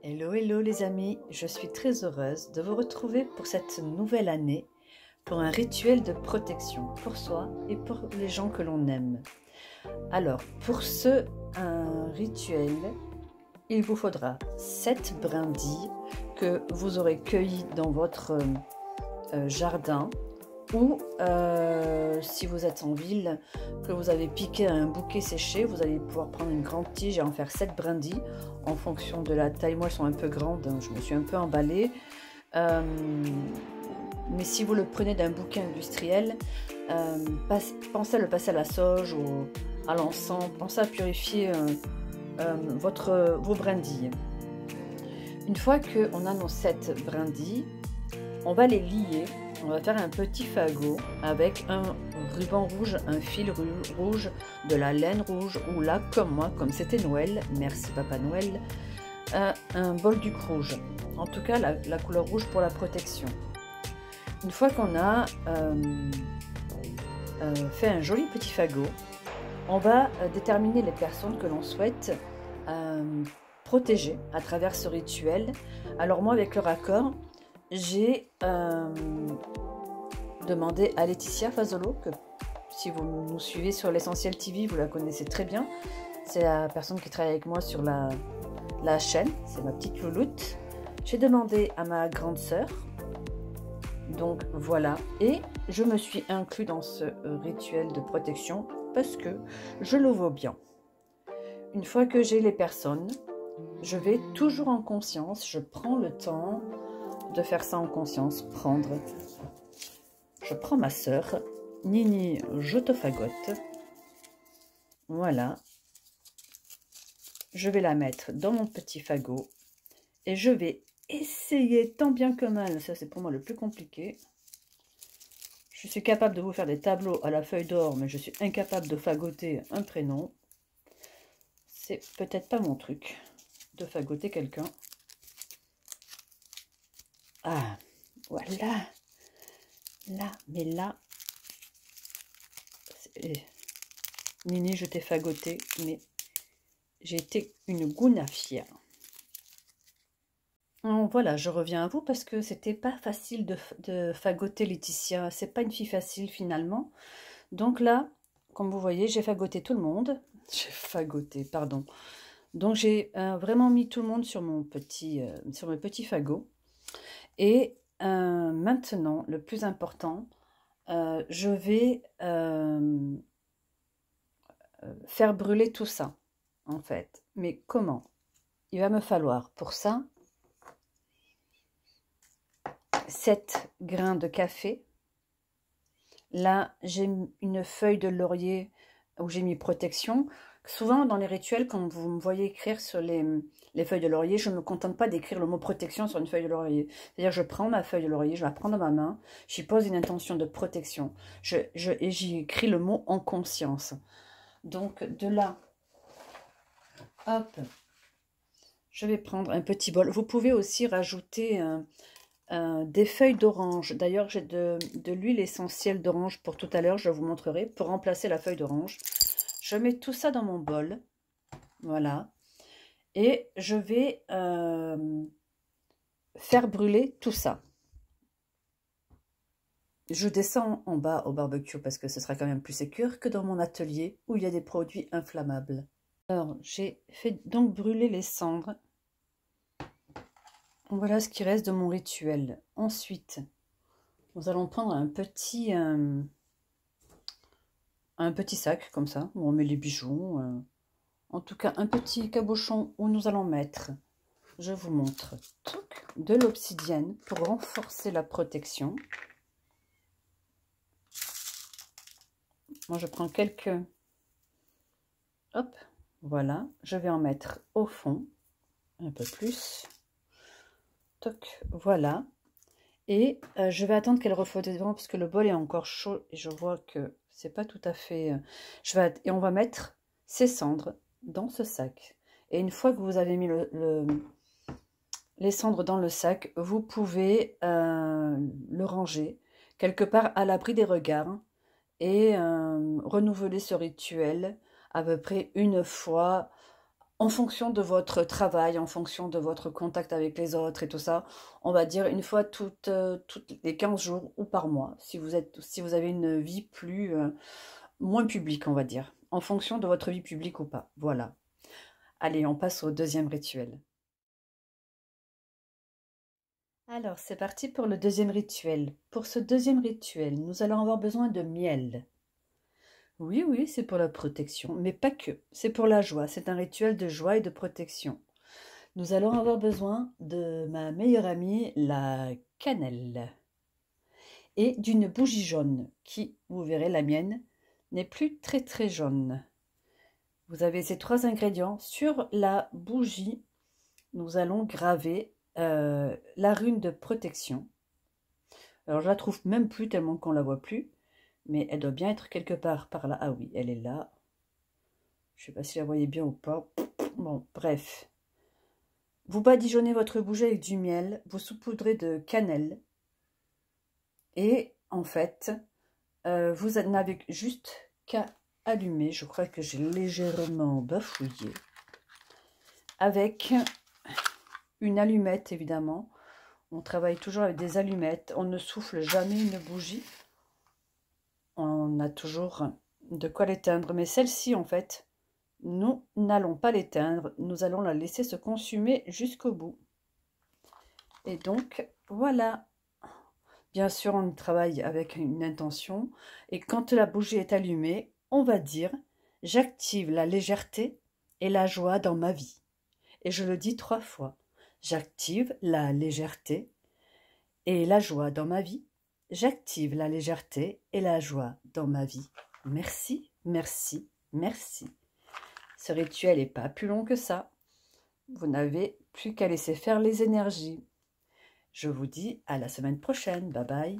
Hello, hello les amis, je suis très heureuse de vous retrouver pour cette nouvelle année, pour un rituel de protection pour soi et pour les gens que l'on aime. Alors, pour ce rituel, il vous faudra 7 brindilles que vous aurez cueillies dans votre jardin ou si vous êtes en ville, que vous avez piqué un bouquet séché, vous allez pouvoir prendre une grande tige et en faire 7 brindilles en fonction de la taille. Moi, elles sont un peu grandes, donc je me suis un peu emballée. Mais si vous le prenez d'un bouquet industriel, pensez à le passer à la sauge ou à l'encens, pensez à purifier vos brindilles. Une fois qu'on a nos 7 brindilles, on va les lier. On va faire un petit fagot avec un ruban rouge, un fil rouge, de la laine rouge, ou là, comme moi, comme c'était Noël, merci Papa Noël, un bolduc rouge. En tout cas, la couleur rouge pour la protection. Une fois qu'on a fait un joli petit fagot, on va déterminer les personnes que l'on souhaite protéger à travers ce rituel. Alors moi, avec le raccord, j'ai demandé à Laetitia Fazolo, que si vous nous suivez sur l'Essentiel TV, vous la connaissez très bien. C'est la personne qui travaille avec moi sur la chaîne, c'est ma petite louloute. J'ai demandé à ma grande sœur, donc voilà, et je me suis inclus dans ce rituel de protection parce que je le vaux bien. Une fois que j'ai les personnes, je vais toujours en conscience, je prends le temps de faire ça en conscience, je prends ma sœur, Nini, je te fagote, voilà, je vais la mettre dans mon petit fagot et je vais essayer tant bien que mal, ça c'est pour moi le plus compliqué, je suis capable de vous faire des tableaux à la feuille d'or, mais je suis incapable de fagoter un prénom, c'est peut-être pas mon truc de fagoter quelqu'un. Ah, voilà. Là, mais là, Nini, je t'ai fagoté, mais j'ai été une gounafière. Voilà, je reviens à vous parce que c'était pas facile de fagoter Laetitia. C'est pas une fille facile finalement. Donc là, comme vous voyez, j'ai fagoté tout le monde. J'ai fagoté, pardon. Donc j'ai vraiment mis tout le monde sur mon petit fagot. Et maintenant, le plus important, je vais faire brûler tout ça, en fait. Mais comment? Il va me falloir pour ça 7 grains de café. Là, j'ai une feuille de laurier où j'ai mis protection. Souvent, dans les rituels, quand vous me voyez écrire sur les feuilles de laurier, je ne me contente pas d'écrire le mot protection sur une feuille de laurier. C'est-à-dire, je prends ma feuille de laurier, je la prends dans ma main, j'y pose une intention de protection. Et j'y écris le mot en conscience. Donc, de là, hop, je vais prendre un petit bol. Vous pouvez aussi rajouter des feuilles d'orange. D'ailleurs, j'ai de l'huile essentielle d'orange pour tout à l'heure, je vous montrerai, pour remplacer la feuille d'orange. Je mets tout ça dans mon bol. Voilà. Et je vais faire brûler tout ça. Je descends en bas au barbecue parce que ce sera quand même plus sécure que dans mon atelier où il y a des produits inflammables. Alors, j'ai fait donc brûler les cendres. Voilà ce qui reste de mon rituel. Ensuite, nous allons prendre un petit sac comme ça, où on met les bijoux. En tout cas, un petit cabochon où nous allons mettre, je vous montre, de l'obsidienne pour renforcer la protection. Moi, je prends quelques... Hop, voilà. Je vais en mettre au fond, un peu plus. Toc, voilà. Et je vais attendre qu'elle refroidisse devant parce que le bol est encore chaud et je vois que c'est pas tout à fait... Et on va mettre ces cendres dans ce sac. Et une fois que vous avez mis les cendres dans le sac, vous pouvez le ranger quelque part à l'abri des regards et renouveler ce rituel à peu près une fois en fonction de votre travail, en fonction de votre contact avec les autres et tout ça, on va dire une fois toutes les 15 jours ou par mois, si vous avez une vie moins publique, on va dire, en fonction de votre vie publique ou pas. Voilà. Allez, on passe au deuxième rituel. Alors, c'est parti pour le deuxième rituel. Pour ce deuxième rituel, nous allons avoir besoin de miel. Oui, oui, c'est pour la protection, mais pas que. C'est pour la joie. C'est un rituel de joie et de protection. Nous allons avoir besoin de ma meilleure amie, la cannelle, et d'une bougie jaune qui, vous verrez, la mienne, n'est plus très très jaune. Vous avez ces trois ingrédients. Sur la bougie, nous allons graver la rune de protection. Alors je la trouve même plus tellement qu'on la voit plus, mais elle doit bien être quelque part par là. Ah oui, elle est là. Je ne sais pas si la voyez bien ou pas. Bon, bref. Vous badigeonnez votre bougie avec du miel, vous saupoudrez de cannelle et en fait, vous n'avez juste qu'à allumer. Je crois que j'ai légèrement bafouillé. Avec une allumette évidemment. On travaille toujours avec des allumettes. On ne souffle jamais une bougie. On a toujours de quoi l'éteindre. Mais celle-ci, en fait, nous n'allons pas l'éteindre. Nous allons la laisser se consumer jusqu'au bout. Et donc, voilà. Bien sûr, on travaille avec une intention. Et quand la bougie est allumée, on va dire « J'active la légèreté et la joie dans ma vie ». Et je le dis 3 fois. J'active la légèreté et la joie dans ma vie. J'active la légèreté et la joie dans ma vie. Merci, merci, merci. Ce rituel n'est pas plus long que ça. Vous n'avez plus qu'à laisser faire les énergies. Je vous dis à la semaine prochaine. Bye bye.